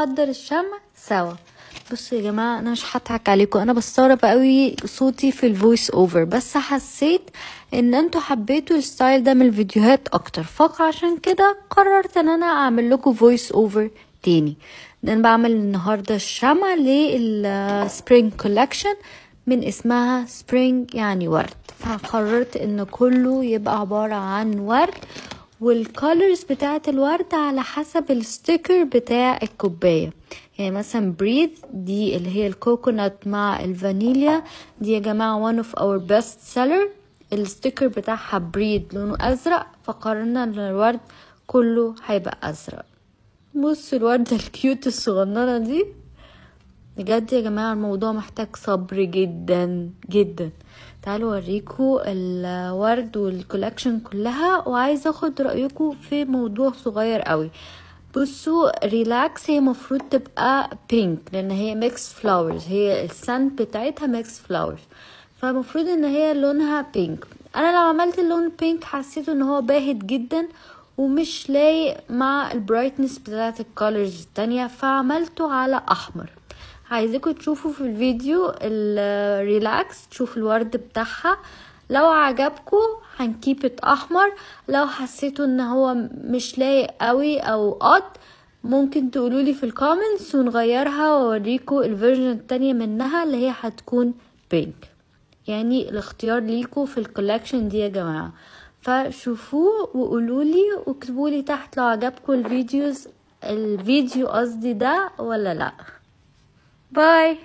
نحضر الشمع سوا. بصوا يا جماعه انا مش هضحك عليكم، انا بستغرب قوي صوتي في الفويس اوفر، بس حسيت ان انتوا حبيتوا الستايل ده من الفيديوهات اكتر، فعشان كده قررت ان انا اعمل لكم فويس اوفر تاني. انا بعمل النهارده الشمع للسبرينج كولكشن من اسمها سبرينج يعني ورد، فقررت ان كله يبقى عباره عن ورد، والكولرز بتاعه الورد على حسب الستيكر بتاع الكوبايه. يعني مثلا بريد دي اللي هي الكوكونات مع الفانيليا دي يا جماعه one of our best seller، الستيكر بتاعها بريد لونه ازرق، فقررنا ان الورد كله هيبقى ازرق. بصوا الوردة الكيوت الصغننة دي، بجد يا جماعة الموضوع محتاج صبر جدا جدا. تعالوا اوريكم الورد والكولكشن كلها، وعايزة اخد رأيكم في موضوع صغير قوي. بصوا ريلاكس هي مفروض تبقى بينك لان هي ميكس فلاورز، هي السنت بتاعتها ميكس فلاورز، فمفروض ان هي لونها بينك. انا لما عملت اللون بينك حسيت ان هو باهت جدا ومش لايق مع البرايتنس بتاعت الكولرز التانية، فعملته على احمر. عايزاكم تشوفوا في الفيديو الريلاكس، تشوفوا الورد بتاعها، لو عجبكم هنكيبت احمر، لو حسيتوا ان هو مش لايق قوي او قط ممكن تقولولي في الكومنتس ونغيرها واوريكم الفيرجن التانية منها اللي هي هتكون بينك. يعني الاختيار ليكم في الكولكشن دي يا جماعة، فشوفوه وقولولي واكتبولي تحت لو عجبكم الفيديو قصدي ده ولا لا. باي.